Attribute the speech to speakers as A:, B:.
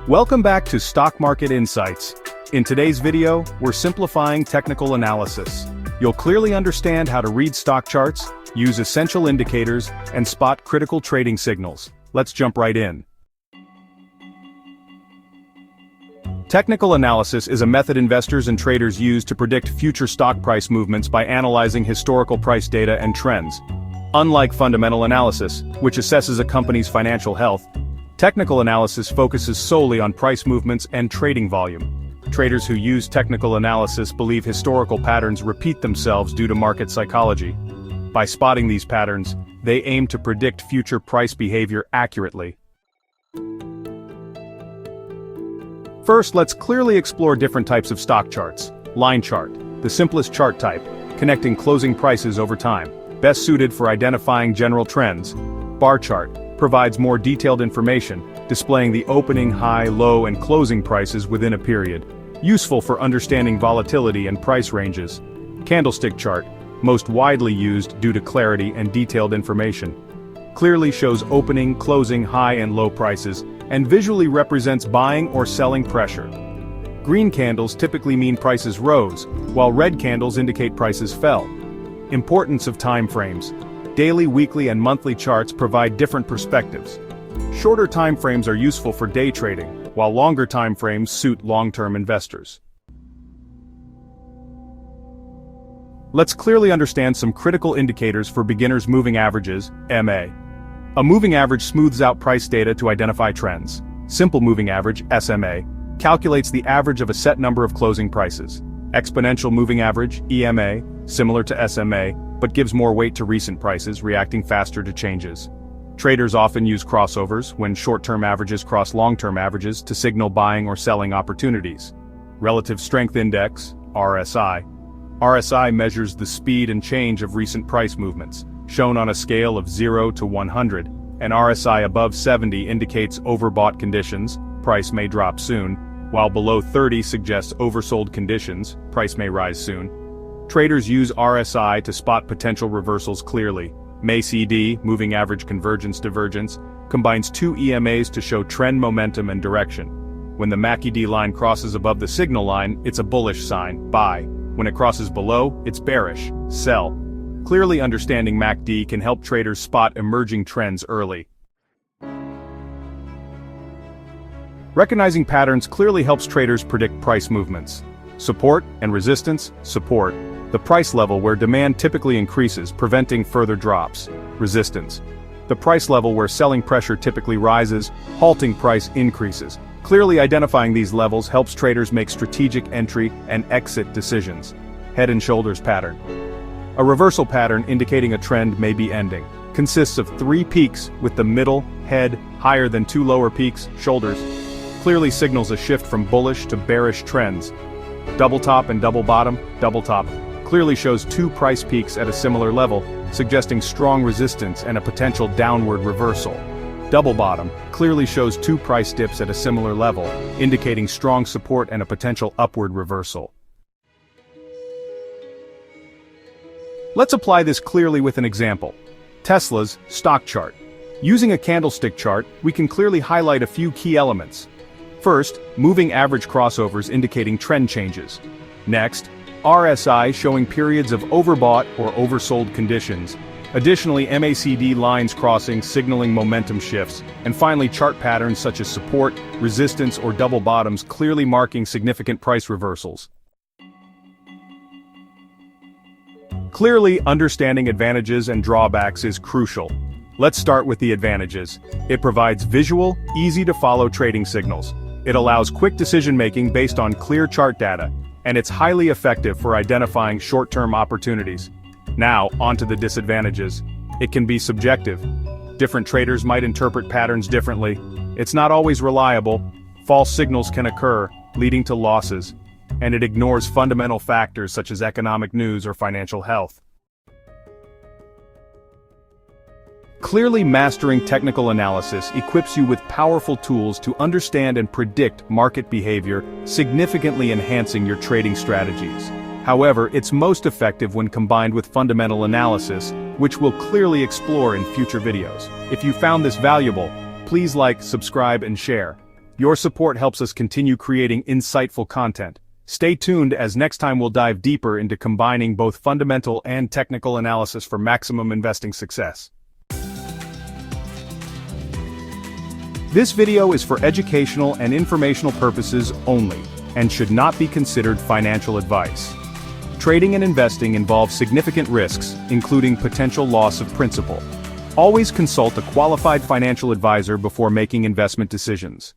A: Welcome back to Stock Market Insights. In today's video, we're simplifying technical analysis. You'll clearly understand how to read stock charts, use essential indicators, and spot critical trading signals. Let's jump right in. Technical analysis is a method investors and traders use to predict future stock price movements by analyzing historical price data and trends. Unlike fundamental analysis, which assesses a company's financial health, technical analysis focuses solely on price movements and trading volume. Traders who use technical analysis believe historical patterns repeat themselves due to market psychology. By spotting these patterns, they aim to predict future price behavior accurately. First, let's clearly explore different types of stock charts. Line chart, the simplest chart type, connecting closing prices over time, best suited for identifying general trends. Bar chart provides more detailed information, displaying the opening, high, low, and closing prices within a period, useful for understanding volatility and price ranges. Candlestick chart, most widely used due to clarity and detailed information, clearly shows opening, closing, high and low prices, and visually represents buying or selling pressure. Green candles typically mean prices rose, while red candles indicate prices fell. Importance of time frames. Daily, weekly, and monthly charts provide different perspectives. Shorter time frames are useful for day trading, while longer time frames suit long-term investors. Let's clearly understand some critical indicators for beginners. Moving averages, MA. A moving average smooths out price data to identify trends. Simple moving average, SMA, calculates the average of a set number of closing prices. Exponential moving average, EMA, similar to SMA, but gives more weight to recent prices, reacting faster to changes. Traders often use crossovers when short-term averages cross long-term averages to signal buying or selling opportunities. Relative Strength Index, RSI. RSI measures the speed and change of recent price movements, shown on a scale of 0 to 100. An RSI above 70 indicates overbought conditions, price may drop soon, while below 30 suggests oversold conditions, price may rise soon. Traders use RSI to spot potential reversals clearly. MACD, moving average convergence divergence, combines two EMAs to show trend momentum and direction. When the MACD line crosses above the signal line, it's a bullish sign, buy. When it crosses below, it's bearish, sell. Clearly understanding MACD can help traders spot emerging trends early. Recognizing patterns clearly helps traders predict price movements. Support and resistance, support. The price level where demand typically increases, preventing further drops. Resistance. The price level where selling pressure typically rises, halting price increases. Clearly identifying these levels helps traders make strategic entry and exit decisions. Head and shoulders pattern. A reversal pattern indicating a trend may be ending. Consists of 3 peaks with the middle, head, higher than 2 lower peaks, shoulders. Clearly signals a shift from bullish to bearish trends. Double top and double bottom, double top. Clearly shows 2 price peaks at a similar level, suggesting strong resistance and a potential downward reversal. Double bottom clearly shows 2 price dips at a similar level, indicating strong support and a potential upward reversal. Let's apply this clearly with an example. Tesla's stock chart. Using a candlestick chart, we can clearly highlight a few key elements. First, moving average crossovers indicating trend changes. Next, RSI showing periods of overbought or oversold conditions. Additionally, MACD lines crossing signaling momentum shifts. And finally, chart patterns such as support, resistance, or double bottoms clearly marking significant price reversals. Clearly, understanding advantages and drawbacks is crucial. Let's start with the advantages. It provides visual, easy-to-follow trading signals. It allows quick decision-making based on clear chart data, and it's highly effective for identifying short-term opportunities. Now, onto the disadvantages. It can be subjective. Different traders might interpret patterns differently. It's not always reliable. False signals can occur, leading to losses. And it ignores fundamental factors such as economic news or financial health. Clearly mastering technical analysis equips you with powerful tools to understand and predict market behavior, significantly enhancing your trading strategies. However, it's most effective when combined with fundamental analysis, which we'll clearly explore in future videos. If you found this valuable, please like, subscribe, and share. Your support helps us continue creating insightful content. Stay tuned as next time we'll dive deeper into combining both fundamental and technical analysis for maximum investing success. This video is for educational and informational purposes only, and should not be considered financial advice. Trading and investing involve significant risks, including potential loss of principal. Always consult a qualified financial advisor before making investment decisions.